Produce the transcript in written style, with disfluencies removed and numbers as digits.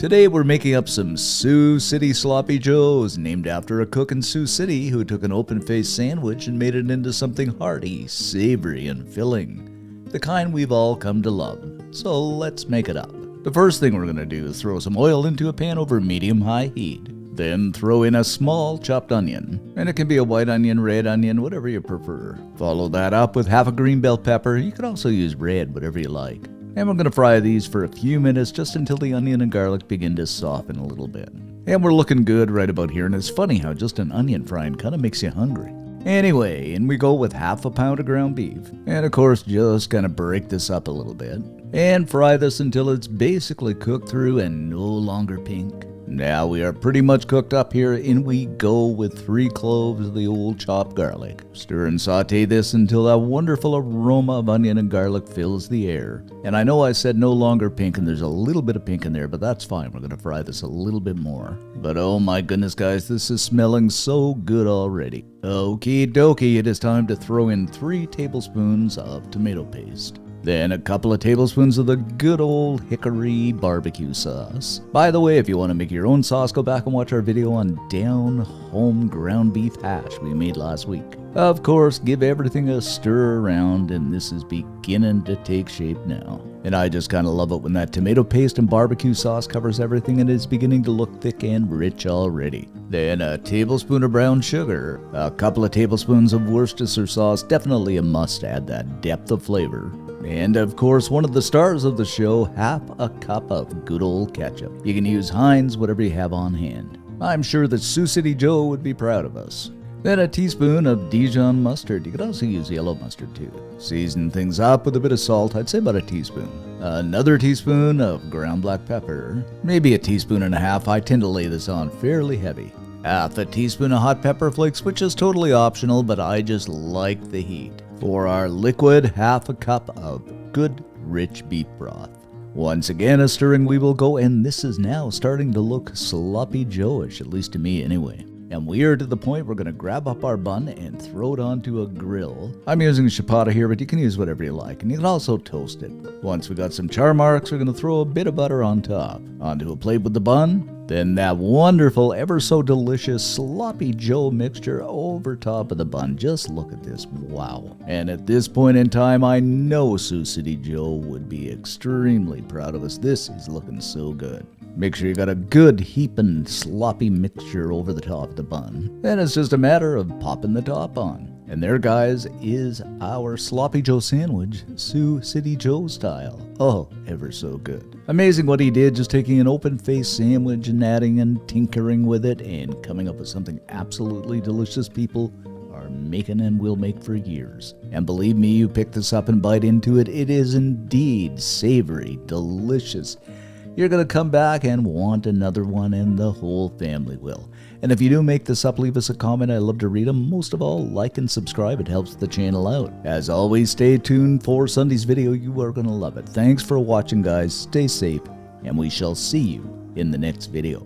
Today we're making up some Sioux City Sloppy Joes, named after a cook in Sioux City who took an open-faced sandwich and made it into something hearty, savory, and filling. The kind we've all come to love. So let's make it up. The first thing we're going to do is throw some oil into a pan over medium-high heat. Then throw in a small chopped onion, and it can be a white onion, red onion, whatever you prefer. Follow that up with half a green bell pepper. You can also use red, whatever you like. And we're going to fry these for a few minutes just until the onion and garlic begin to soften a little bit. And we're looking good right about here, and it's funny how just an onion frying kind of makes you hungry. Anyway, in we go with half a pound of ground beef. And of course, just kind of break this up a little bit. And fry this until it's basically cooked through and no longer pink. Now we are pretty much cooked up here, and we go with 3 cloves of the old chopped garlic. Stir and saute this until that wonderful aroma of onion and garlic fills the air. And I know I said no longer pink, and there's a little bit of pink in there, but that's fine. We're going to fry this a little bit more. But oh my goodness, guys, this is smelling so good already. Okie dokie, it is time to throw in 3 tablespoons of tomato paste. Then a couple of tablespoons of the good old hickory barbecue sauce. By the way, if you want to make your own sauce, go back and watch our video on down home ground beef hash we made last week. Of course, give everything a stir around, and this is beginning to take shape now. And I just kind of love it when that tomato paste and barbecue sauce covers everything and is beginning to look thick and rich already. Then a tablespoon of brown sugar, a couple of tablespoons of Worcestershire sauce, definitely a must, add that depth of flavor. And of course, one of the stars of the show, half a cup of good old ketchup. You can use Heinz, whatever you have on hand. I'm sure that Sioux City Joe would be proud of us. Then a teaspoon of Dijon mustard. You could also use yellow mustard too. Season things up with a bit of salt, I'd say about a teaspoon. Another teaspoon of ground black pepper. Maybe a teaspoon and a half, I tend to lay this on fairly heavy. Half a teaspoon of hot pepper flakes, which is totally optional, but I just like the heat. For our liquid, half a cup of good, rich beef broth. Once again, a stirring we will go, and this is now starting to look sloppy Joe-ish, at least to me anyway. And we are to the point we're going to grab up our bun and throw it onto a grill. I'm using ciabatta here, but you can use whatever you like, and you can also toast it. Once we got some char marks, we're going to throw a bit of butter on top. Onto a plate with the bun, then that wonderful, ever so delicious sloppy Joe mixture over top of the bun. Just look at this, wow. And at this point in time, I know Sioux City Joe would be extremely proud of us. This is looking so good. Make sure you got a good heaping sloppy mixture over the top of the bun. Then it's just a matter of popping the top on. And there, guys, is our Sloppy Joe sandwich, Sioux City Joe style. Oh, ever so good. Amazing what he did, just taking an open-faced sandwich and adding and tinkering with it and coming up with something absolutely delicious people are making and will make for years. And believe me, you pick this up and bite into it, it is indeed savory, delicious. You're going to come back and want another one, and the whole family will. And if you do make this up, leave us a comment. I love to read them. Most of all, like and subscribe. It helps the channel out. As always, stay tuned for Sunday's video. You are going to love it. Thanks for watching, guys. Stay safe, and we shall see you in the next video.